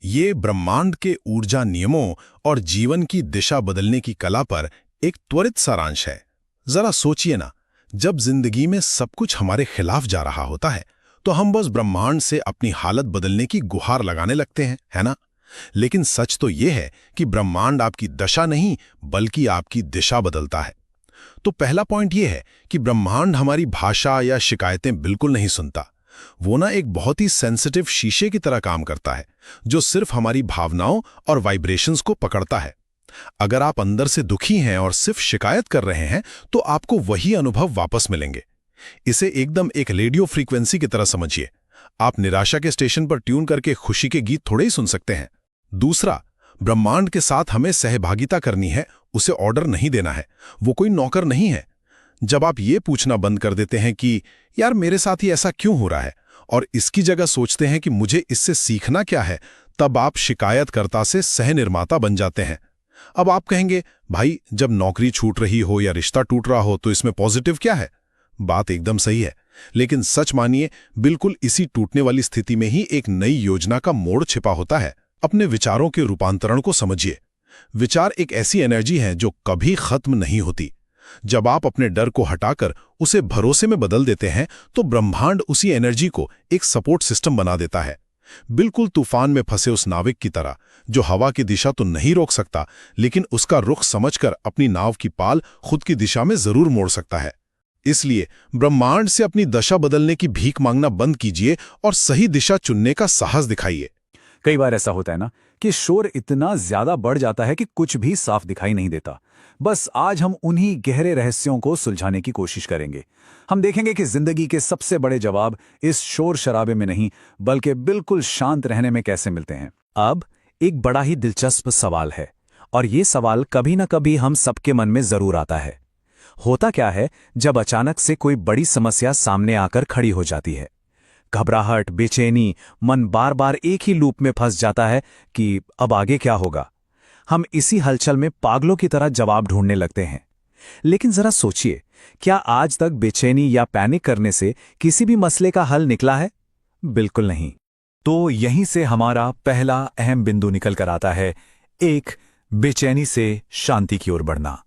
ये ब्रह्मांड के ऊर्जा नियमों और जीवन की दिशा बदलने की कला पर एक त्वरित सारांश है। जरा सोचिए ना, जब जिंदगी में सब कुछ हमारे खिलाफ जा रहा होता है तो हम बस ब्रह्मांड से अपनी हालत बदलने की गुहार लगाने लगते हैं, है ना? लेकिन सच तो ये है कि ब्रह्मांड आपकी दशा नहीं बल्कि आपकी दिशा बदलता है। तो पहला पॉइंट ये है कि ब्रह्मांड हमारी भाषा या शिकायतें बिल्कुल नहीं सुनता। वो ना एक बहुत ही सेंसिटिव शीशे की तरह काम करता है, जो सिर्फ हमारी भावनाओं और वाइब्रेशंस को पकड़ता है। अगर आप अंदर से दुखी हैं और सिर्फ शिकायत कर रहे हैं तो आपको वही अनुभव वापस मिलेंगे। इसे एकदम एक रेडियो फ्रीक्वेंसी की तरह समझिए। आप निराशा के स्टेशन पर ट्यून करके खुशी के गीत थोड़े ही सुन सकते हैं। दूसरा, ब्रह्मांड के साथ हमें सहभागिता करनी है, उसे ऑर्डर नहीं देना है। वो कोई नौकर नहीं है। जब आप ये पूछना बंद कर देते हैं कि यार मेरे साथ ही ऐसा क्यों हो रहा है, और इसकी जगह सोचते हैं कि मुझे इससे सीखना क्या है, तब आप शिकायतकर्ता से सह निर्माता बन जाते हैं। अब आप कहेंगे, भाई जब नौकरी छूट रही हो या रिश्ता टूट रहा हो तो इसमें पॉजिटिव क्या है? बात एकदम सही है, लेकिन सच मानिए बिल्कुल इसी टूटने वाली स्थिति में ही एक नई योजना का मोड़ छिपा होता है। अपने विचारों के रूपांतरण को समझिए। विचार एक ऐसी एनर्जी है जो कभी खत्म नहीं होती। जब आप अपने डर को हटाकर उसे भरोसे में बदल देते हैं तो ब्रह्मांड उसी एनर्जी को एक सपोर्ट सिस्टम बना देता है। बिल्कुल तूफान में फंसे उस नाविक की तरह, जो हवा की दिशा तो नहीं रोक सकता लेकिन उसका रुख समझकर अपनी नाव की पाल खुद की दिशा में जरूर मोड़ सकता है। इसलिए ब्रह्मांड से अपनी दशा बदलने की भीख मांगना बंद कीजिए और सही दिशा चुनने का साहस दिखाइए। कई बार ऐसा होता है ना कि शोर इतना ज्यादा बढ़ जाता है कि कुछ भी साफ दिखाई नहीं देता। बस आज हम उन्हीं गहरे रहस्यों को सुलझाने की कोशिश करेंगे। हम देखेंगे कि जिंदगी के सबसे बड़े जवाब इस शोर शराबे में नहीं बल्कि बिल्कुल शांत रहने में कैसे मिलते हैं। अब एक बड़ा ही दिलचस्प सवाल है, और ये सवाल कभी ना कभी हम सबके मन में जरूर आता है। होता क्या है जब अचानक से कोई बड़ी समस्या सामने आकर खड़ी हो जाती है? घबराहट, बेचैनी, मन बार बार एक ही लूप में फंस जाता है कि अब आगे क्या होगा। हम इसी हलचल में पागलों की तरह जवाब ढूंढने लगते हैं। लेकिन जरा सोचिए, क्या आज तक बेचैनी या पैनिक करने से किसी भी मसले का हल निकला है? बिल्कुल नहीं। तो यहीं से हमारा पहला अहम बिंदु निकल कर आता है, एक बेचैनी से शांति की ओर बढ़ना।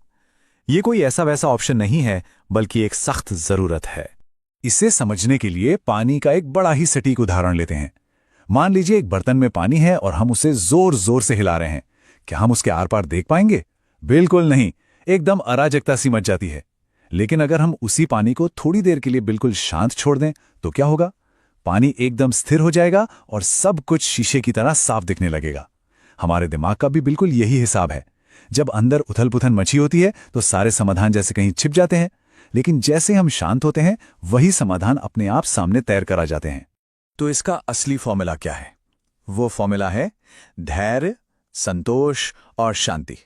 ये कोई ऐसा वैसा ऑप्शन नहीं है बल्कि एक सख्त जरूरत है। इसे समझने के लिए पानी का एक बड़ा ही सटीक उदाहरण लेते हैं। मान लीजिए एक बर्तन में पानी है और हम उसे जोर जोर से हिला रहे हैं। क्या हम उसके आर पार देख पाएंगे? बिल्कुल नहीं। एकदम अराजकता सी मच जाती है। लेकिन अगर हम उसी पानी को थोड़ी देर के लिए बिल्कुल शांत छोड़ दें तो क्या होगा? पानी एकदम स्थिर हो जाएगा और सब कुछ शीशे की तरह साफ दिखने लगेगा। हमारे दिमाग का भी बिल्कुल यही हिसाब है। जब अंदर उथल पुथल मची होती है तो सारे समाधान जैसे कहीं छिप जाते हैं, लेकिन जैसे हम शांत होते हैं वही समाधान अपने आप सामने तैर कर आ जाते हैं। तो इसका असली फॉर्मूला क्या है? वो फॉर्मूला है धैर्य, संतोष और शांति।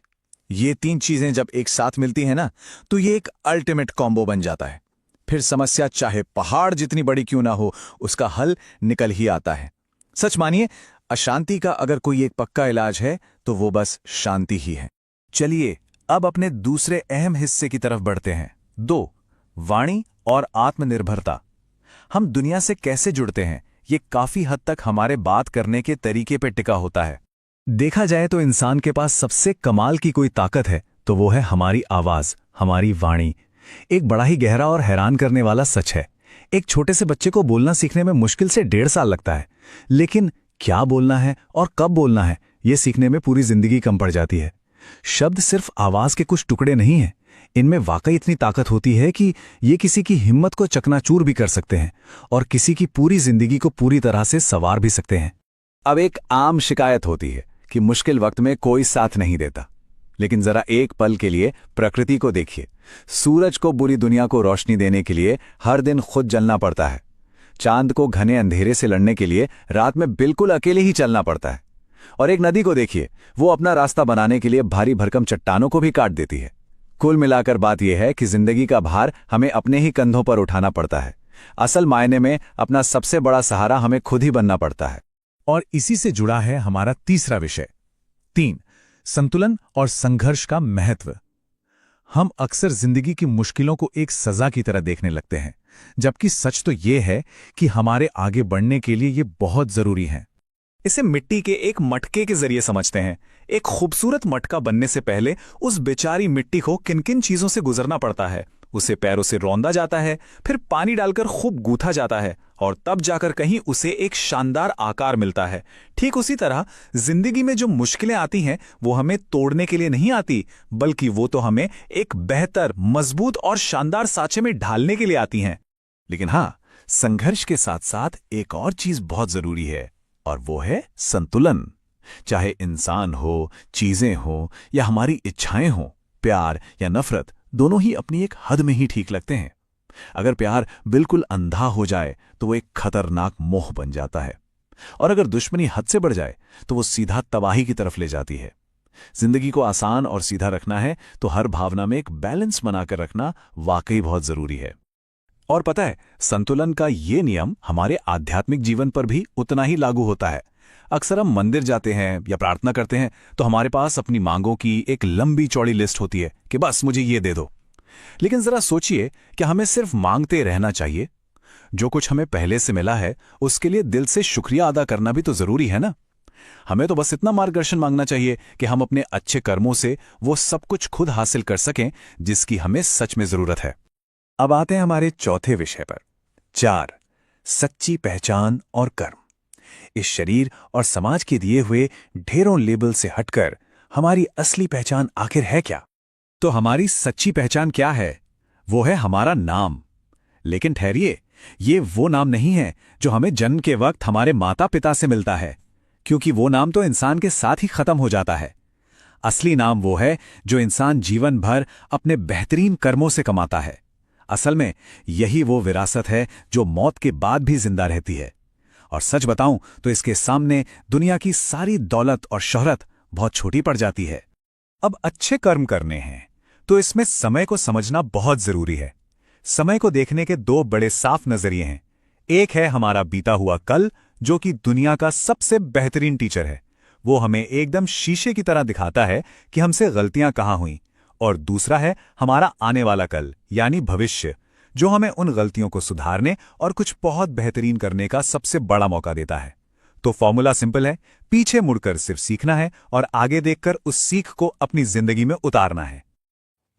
ये तीन चीजें जब एक साथ मिलती हैं ना, तो ये एक अल्टीमेट कॉम्बो बन जाता है। फिर समस्या चाहे पहाड़ जितनी बड़ी क्यों ना हो, उसका हल निकल ही आता है। सच मानिए, अशांति का अगर कोई एक पक्का इलाज है तो वो बस शांति ही है। चलिए अब अपने दूसरे अहम हिस्से की तरफ बढ़ते हैं। 2, वाणी और आत्मनिर्भरता। हम दुनिया से कैसे जुड़ते हैं, ये काफी हद तक हमारे बात करने के तरीके पर टिका होता है। देखा जाए तो इंसान के पास सबसे कमाल की कोई ताकत है तो वो है हमारी आवाज, हमारी वाणी। एक बड़ा ही गहरा और हैरान करने वाला सच है। एक छोटे से बच्चे को बोलना सीखने में मुश्किल से 1.5 साल लगता है, लेकिन क्या बोलना है और कब बोलना है ये सीखने में पूरी जिंदगी कम पड़ जाती है। शब्द सिर्फ आवाज के कुछ टुकड़े नहीं हैं, इनमें वाकई इतनी ताकत होती है कि ये किसी की हिम्मत को चकनाचूर भी कर सकते हैं और किसी की पूरी जिंदगी को पूरी तरह से संवार भी सकते हैं। अब एक आम शिकायत होती है कि मुश्किल वक्त में कोई साथ नहीं देता, लेकिन जरा एक पल के लिए प्रकृति को देखिए। सूरज को बुरी दुनिया को रोशनी देने के लिए हर दिन खुद जलना पड़ता है। चांद को घने अंधेरे से लड़ने के लिए रात में बिल्कुल अकेले ही चलना पड़ता है। और एक नदी को देखिए, वो अपना रास्ता बनाने के लिए भारी भरकम चट्टानों को भी काट देती है। कुल मिलाकर बात यह है कि जिंदगी का भार हमें अपने ही कंधों पर उठाना पड़ता है। असल मायने में अपना सबसे बड़ा सहारा हमें खुद ही बनना पड़ता है। और इसी से जुड़ा है हमारा तीसरा विषय, 3, संतुलन और संघर्ष का महत्व। हम अक्सर जिंदगी की मुश्किलों को एक सजा की तरह देखने लगते हैं, जबकि सच तो ये है कि हमारे आगे बढ़ने के लिए ये बहुत जरूरी है। इसे मिट्टी के एक मटके के जरिए समझते हैं। एक खूबसूरत मटका बनने से पहले उस बेचारी मिट्टी को किन किन चीजों से गुजरना पड़ता है। उसे पैरों से रौंदा जाता है, फिर पानी डालकर खूब गूथा जाता है और तब जाकर कहीं उसे एक शानदार आकार मिलता है। ठीक उसी तरह जिंदगी में जो मुश्किलें आती हैं वो हमें तोड़ने के लिए नहीं आती, बल्कि वो तो हमें एक बेहतर, मजबूत और शानदार सांचे में ढालने के लिए आती हैं। लेकिन हाँ, संघर्ष के साथ साथ एक और चीज बहुत जरूरी है, और वो है संतुलन। चाहे इंसान हो, चीजें हो या हमारी इच्छाएं हो, प्यार या नफरत, दोनों ही अपनी एक हद में ही ठीक लगते हैं। अगर प्यार बिल्कुल अंधा हो जाए तो वो एक खतरनाक मोह बन जाता है, और अगर दुश्मनी हद से बढ़ जाए तो वो सीधा तबाही की तरफ ले जाती है। जिंदगी को आसान और सीधा रखना है तो हर भावना में एक बैलेंस बनाकर रखना वाकई बहुत जरूरी है। और पता है, संतुलन का ये नियम हमारे आध्यात्मिक जीवन पर भी उतना ही लागू होता है। अक्सर हम मंदिर जाते हैं या प्रार्थना करते हैं तो हमारे पास अपनी मांगों की एक लंबी चौड़ी लिस्ट होती है कि बस मुझे ये दे दो। लेकिन जरा सोचिए कि हमें सिर्फ मांगते रहना चाहिए? जो कुछ हमें पहले से मिला है उसके लिए दिल से शुक्रिया अदा करना भी तो जरूरी है ना। हमें तो बस इतना मार्गदर्शन मांगना चाहिए कि हम अपने अच्छे कर्मों से वो सब कुछ खुद हासिल कर सकें जिसकी हमें सच में जरूरत है। अब आते हैं हमारे चौथे विषय पर। 4, सच्ची पहचान और कर्म। इस शरीर और समाज के दिए हुए ढेरों लेबल से हटकर हमारी असली पहचान आखिर है क्या? तो हमारी सच्ची पहचान क्या है? वो है हमारा नाम। लेकिन ठहरिए, ये वो नाम नहीं है जो हमें जन्म के वक्त हमारे माता पिता से मिलता है, क्योंकि वो नाम तो इंसान के साथ ही खत्म हो जाता है। असली नाम वो है जो इंसान जीवन भर अपने बेहतरीन कर्मों से कमाता है। असल में यही वो विरासत है जो मौत के बाद भी जिंदा रहती है। और सच बताऊं तो इसके सामने दुनिया की सारी दौलत और शोहरत बहुत छोटी पड़ जाती है। अब अच्छे कर्म करने हैं तो इसमें समय को समझना बहुत जरूरी है। समय को देखने के 2 बड़े साफ नजरिए हैं। एक है हमारा बीता हुआ कल, जो कि दुनिया का सबसे बेहतरीन टीचर है। वो हमें एकदम शीशे की तरह दिखाता है कि हमसे गलतियां कहां हुई। और दूसरा है हमारा आने वाला कल, यानी भविष्य, जो हमें उन गलतियों को सुधारने और कुछ बहुत बेहतरीन करने का सबसे बड़ा मौका देता है। तो फॉर्मूला सिंपल है, पीछे मुड़कर सिर्फ सीखना है और आगे देखकर उस सीख को अपनी जिंदगी में उतारना है।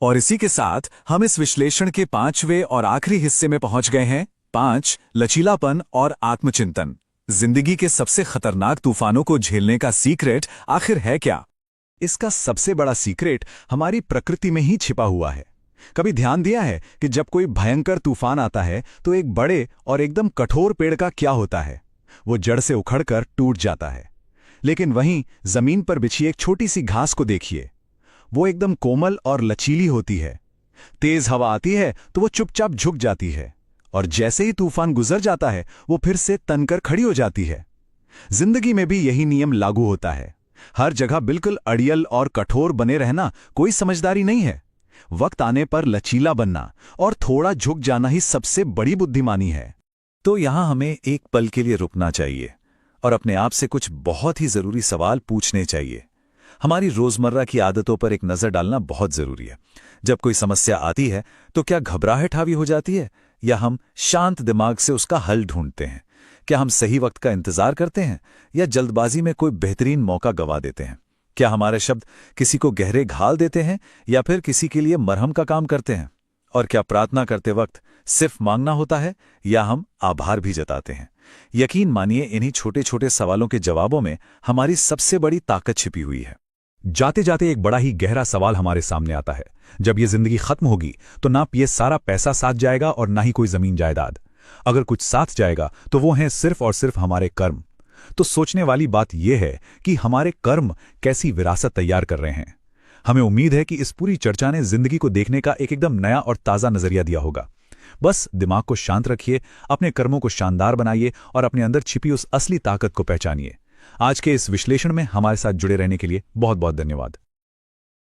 और इसी के साथ हम इस विश्लेषण के 5वें और आखिरी हिस्से में पहुंच गए हैं। 5, लचीलापन और आत्मचिंतन। जिंदगी के सबसे खतरनाक तूफानों को झेलने का सीक्रेट आखिर है क्या? इसका सबसे बड़ा सीक्रेट हमारी प्रकृति में ही छिपा हुआ है। कभी ध्यान दिया है कि जब कोई भयंकर तूफान आता है तो एक बड़े और एकदम कठोर पेड़ का क्या होता है? वो जड़ से उखड़कर टूट जाता है। लेकिन वहीं जमीन पर बिछी एक छोटी सी घास को देखिए, वो एकदम कोमल और लचीली होती है। तेज हवा आती है तो वो चुपचाप झुक जाती है, और जैसे ही तूफान गुजर जाता है वो फिर से तनकर खड़ी हो जाती है। जिंदगी में भी यही नियम लागू होता है। हर जगह बिल्कुल अड़ियल और कठोर बने रहना कोई समझदारी नहीं है। वक्त आने पर लचीला बनना और थोड़ा झुक जाना ही सबसे बड़ी बुद्धिमानी है। तो यहां हमें एक पल के लिए रुकना चाहिए और अपने आप से कुछ बहुत ही जरूरी सवाल पूछने चाहिए। हमारी रोजमर्रा की आदतों पर एक नजर डालना बहुत जरूरी है। जब कोई समस्या आती है तो क्या घबराहट हावी हो जाती है, या हम शांत दिमाग से उसका हल ढूंढते हैं? क्या हम सही वक्त का इंतजार करते हैं या जल्दबाजी में कोई बेहतरीन मौका गंवा देते हैं? क्या हमारे शब्द किसी को गहरे घाल देते हैं या फिर किसी के लिए मरहम का काम करते हैं? और क्या प्रार्थना करते वक्त सिर्फ मांगना होता है या हम आभार भी जताते हैं? यकीन मानिए, इन्हीं छोटे छोटे सवालों के जवाबों में हमारी सबसे बड़ी ताकत छिपी हुई है। जाते जाते एक बड़ा ही गहरा सवाल हमारे सामने आता है। जब ये जिंदगी खत्म होगी तो ना ये सारा पैसा साथ जाएगा और ना ही कोई जमीन जायदाद। अगर कुछ साथ जाएगा तो वो हैं सिर्फ और सिर्फ हमारे कर्म। तो सोचने वाली बात यह है कि हमारे कर्म कैसी विरासत तैयार कर रहे हैं। हमें उम्मीद है कि इस पूरी चर्चा ने जिंदगी को देखने का एक एकदम नया और ताजा नजरिया दिया होगा। बस दिमाग को शांत रखिए, अपने कर्मों को शानदार बनाइए और अपने अंदर छिपी उस असली ताकत को पहचानिए। आज के इस विश्लेषण में हमारे साथ जुड़े रहने के लिए बहुत बहुत धन्यवाद।